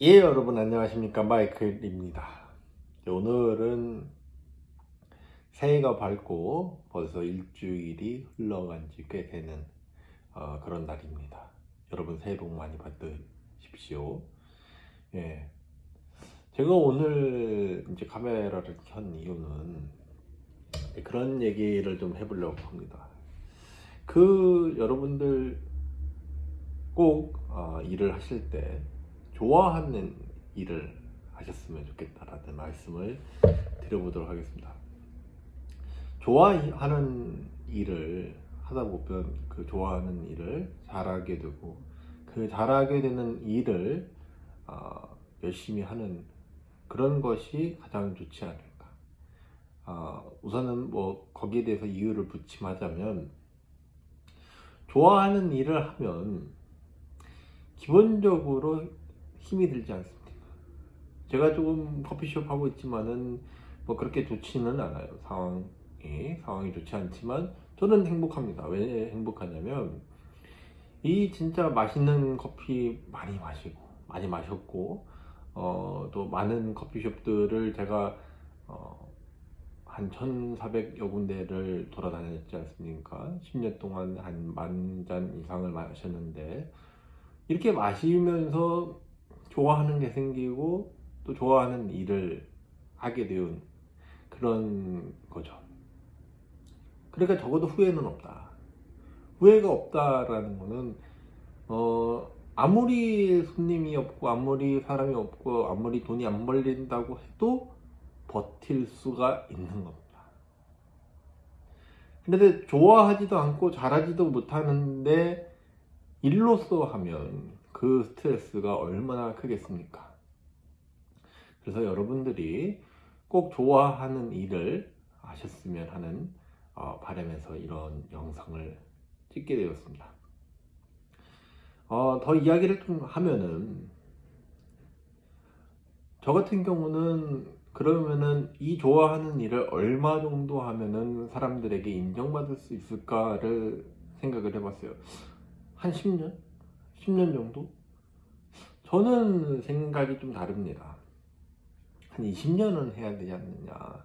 예, 여러분 안녕하십니까? 마이클입니다. 오늘은 새해가 밝고 벌써 일주일이 흘러간 지 꽤 되는 그런 날입니다. 여러분 새해 복 많이 받으십시오. 예, 제가 오늘 이제 카메라를 켠 이유는 그런 얘기를 좀 해보려고 합니다. 여러분들 꼭 일을 하실 때 좋아하는 일을 하셨으면 좋겠다라는 말씀을 드려보도록 하겠습니다. 좋아하는 일을 하다 보면 그 좋아하는 일을 잘하게 되고, 그 잘하게 되는 일을 열심히 하는 그런 것이 가장 좋지 않을까. 우선은 뭐 거기에 대해서 이유를 붙임하자면, 좋아하는 일을 하면 기본적으로 힘이 들지 않습니다. 제가 조금 커피숍 하고 있지만은 뭐 그렇게 좋지는 않아요. 상황이 좋지 않지만 저는 행복합니다. 왜 행복하냐면 이 진짜 맛있는 커피 많이 마셨고 또 많은 커피숍들을 제가 한 1,400여 군데를 돌아다녔지 않습니까? 10년 동안 한 10,000잔 이상을 마셨는데, 이렇게 마시면서 좋아하는 게 생기고 또 좋아하는 일을 하게 되는 그런 거죠. 그러니까 적어도 후회는 없다. 후회가 없다라는 거는 아무리 손님이 없고 아무리 사람이 없고 아무리 돈이 안 벌린다고 해도 버틸 수가 있는 겁니다. 근데 좋아하지도 않고 잘하지도 못하는데 일로서 하면 그 스트레스가 얼마나 크겠습니까? 그래서 여러분들이 꼭 좋아하는 일을 하셨으면 하는 바람에서 이런 영상을 찍게 되었습니다. 더 이야기를 좀 하면은, 저 같은 경우는 그러면은 이 좋아하는 일을 얼마 정도 하면은 사람들에게 인정받을 수 있을까를 생각을 해봤어요. 한 10년? 10년 정도? 저는 생각이 좀 다릅니다. 한 20년은 해야 되지 않느냐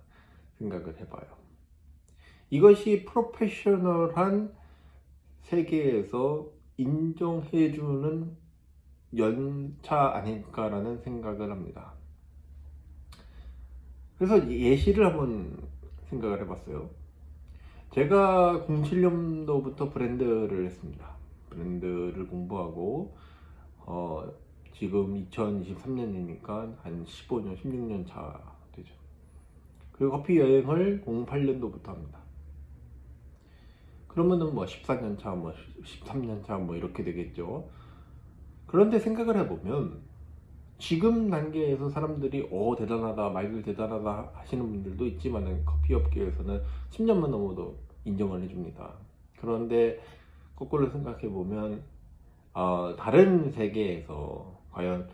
생각을 해봐요. 이것이 프로페셔널한 세계에서 인정해주는 연차 아닐까라는 생각을 합니다. 그래서 예시를 한번 생각을 해봤어요. 제가 07년도부터 브랜드를 했습니다. 브랜드를 공부하고 지금 2023년이니까 한 15년, 16년 차 되죠. 그리고 커피 여행을 08년도부터 합니다. 그러면은 뭐 14년 차, 뭐 13년 차, 뭐 이렇게 되겠죠. 그런데 생각을 해보면 지금 단계에서 사람들이 대단하다, 마이클 대단하다 하시는 분들도 있지만 커피 업계에서는 10년만 넘어도 인정을 해줍니다. 그런데 거꾸로 생각해 보면 다른 세계에서 과연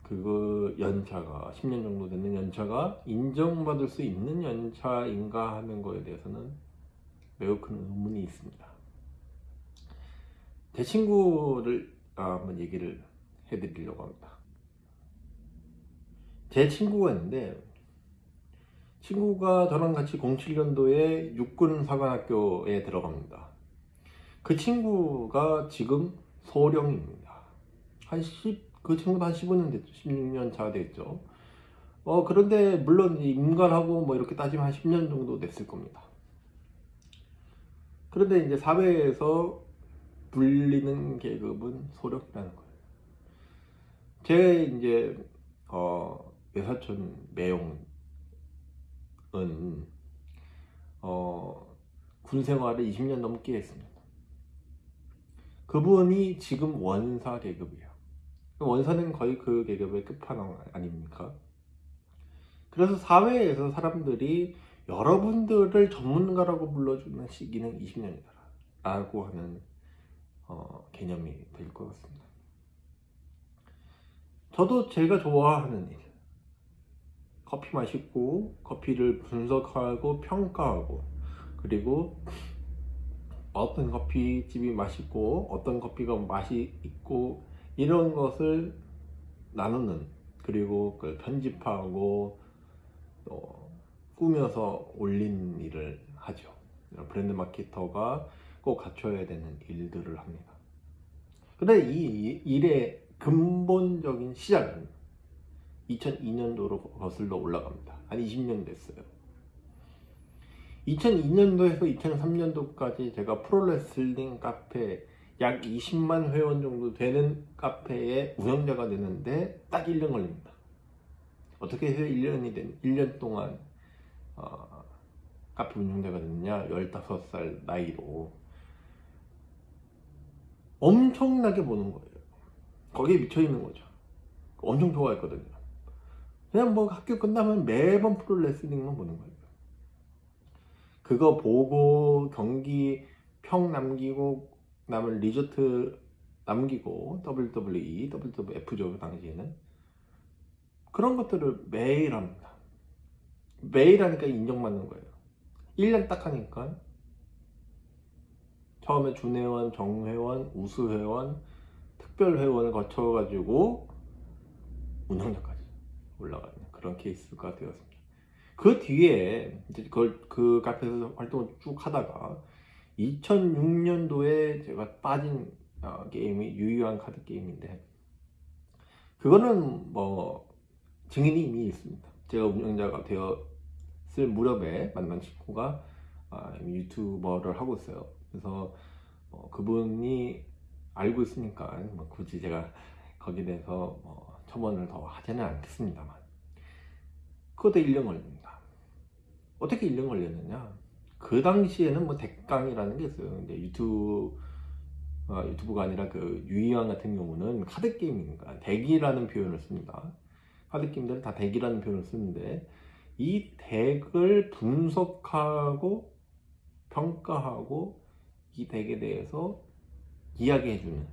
그 연차가 10년 정도 되는 연차가 인정받을 수 있는 연차인가 하는 거에 대해서는 매우 큰 의문이 있습니다. 제 친구를 한번 얘기를 해드리려고 합니다. 제 친구가 있는데, 친구가 저랑 같이 07년도에 육군사관학교에 들어갑니다. 그 친구가 지금 소령입니다. 그 친구도 한 15년 됐죠. 16년 차 됐죠. 그런데 물론 임관하고 뭐 이렇게 따지면 한 10년 정도 됐을 겁니다. 그런데 이제 사회에서 불리는 계급은 소령이라는 거예요. 제 이제 외사촌 매형은 군 생활을 20년 넘게 했습니다. 그분이 지금 원사 계급이에요. 원사는 거의 그 계급의 끝판왕 아닙니까? 그래서 사회에서 사람들이 여러분들을 전문가라고 불러주는 시기는 20년이다 라고 하는 개념이 될 것 같습니다. 저도 제가 좋아하는 일, 커피 마시고 커피를 분석하고 평가하고, 그리고 어떤 커피집이 맛있고 어떤 커피가 맛이 있고 이런 것을 나누는 그리고 그걸 편집하고 또 꾸며서 올린 일을 하죠. 브랜드 마케터가 꼭 갖춰야 되는 일들을 합니다. 근데 이 일의 근본적인 시작은 2002년도로 거슬러 올라갑니다. 한 20년 됐어요. 2002년도에서 2003년도까지 제가 프로레슬링 카페 약 20만 회원 정도 되는 카페의 운영자가 되는데 딱 1년 걸립니다. 어떻게 해서 1년 동안 카페 운영자가 됐느냐? 15살 나이로 엄청나게 보는 거예요. 거기에 미쳐있는 거죠. 엄청 좋아했거든요. 그냥 뭐 학교 끝나면 매번 프로레슬링만 보는 거예요. 그거 보고 경기 평 남기고 남은 리조트 남기고 WWE, WWF죠 그 당시에는. 그런 것들을 매일 합니다. 매일 하니까 인정받는 거예요. 1년 딱 하니까 처음에 준회원, 정회원, 우수회원, 특별회원을 거쳐가지고 운영자까지 올라가는 그런 케이스가 되었습니다. 그 뒤에 이제 그 카페에서 활동을 쭉 하다가 2006년도에 제가 빠진 게임이 유희왕 카드 게임인데, 그거는 뭐 증인이 이미 있습니다. 제가 운영자가 되었을 무렵에 만난 친구가 유튜버를 하고 있어요. 그래서 그분이 알고 있으니까 뭐 굳이 제가 거기에 대해서 첨언을 더 하지는 않겠습니다만, 그것도 1년 걸립니다. 어떻게 1년 걸렸느냐? 그 당시에는 뭐 덱강이라는 게 있어요. 이제 유튜브가 아니라 그 유희왕 같은 경우는 카드 게임이니까 덱이라는 표현을 씁니다. 카드 게임들은 다 덱이라는 표현을 쓰는데, 이 덱을 분석하고 평가하고 이 덱에 대해서 이야기해주는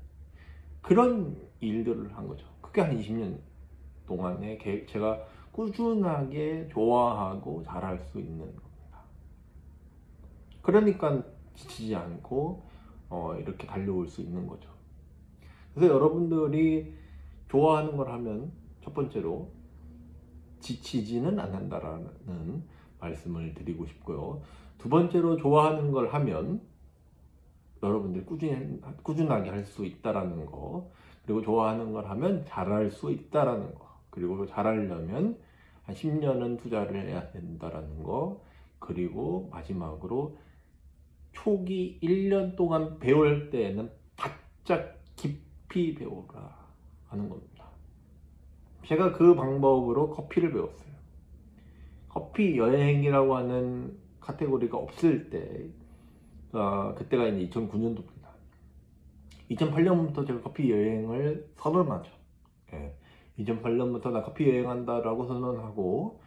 그런 일들을 한 거죠. 그게 한 20년 동안에 제가 꾸준하게 좋아하고 잘할 수 있는 겁니다. 그러니까 지치지 않고 이렇게 달려올 수 있는 거죠. 그래서 여러분들이 좋아하는 걸 하면 첫 번째로 지치지는 않는다라는 말씀을 드리고 싶고요. 두 번째로 좋아하는 걸 하면 여러분들이 꾸준하게 할 수 있다라는 거, 그리고 좋아하는 걸 하면 잘할 수 있다라는 거, 그리고 잘하려면 한 10년은 투자를 해야 된다라는 거, 그리고 마지막으로 초기 1년 동안 배울 때에는 바짝 깊이 배우라 하는 겁니다. 제가 그 방법으로 커피를 배웠어요. 커피 여행이라고 하는 카테고리가 없을 때, 그때가 이제 2009년도입니다. 2008년부터 제가 커피 여행을 선언하죠. 2008년부터 나 커피 여행한다라고 선언하고,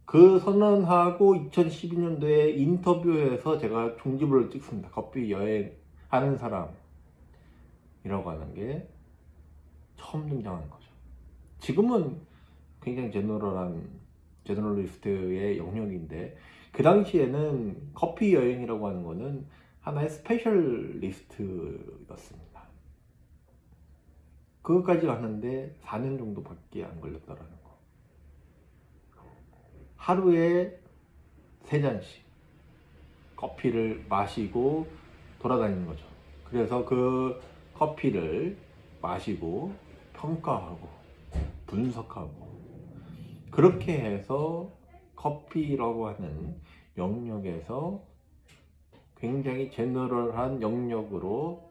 그 선언하고 2012년도에 인터뷰에서 제가 종지부를 찍습니다. 커피 여행하는 사람이라고 하는 게 처음 등장하는 거죠. 지금은 굉장히 제너럴리스트의 영역인데, 그 당시에는 커피 여행이라고 하는 거는 하나의 스페셜리스트였습니다. 그것까지 갔는데 4년 정도밖에 안 걸렸다라는 거. 하루에 3잔씩 커피를 마시고 돌아다니는 거죠. 그래서 그 커피를 마시고 평가하고 분석하고, 그렇게 해서 커피라고 하는 영역에서 굉장히 제너럴한 영역으로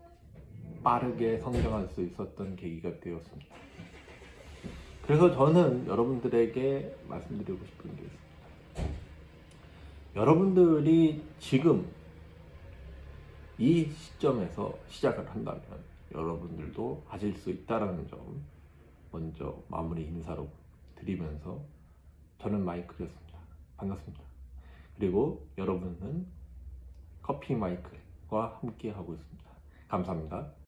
빠르게 성장할 수 있었던 계기가 되었습니다. 그래서 저는 여러분들에게 말씀드리고 싶은 게 있습니다. 여러분들이 지금 이 시점에서 시작을 한다면 여러분들도 하실 수 있다는 점 먼저 마무리 인사로 드리면서, 저는 마이클이었습니다. 반갑습니다. 그리고 여러분은 커피 마이클과 함께 하고 있습니다. 감사합니다.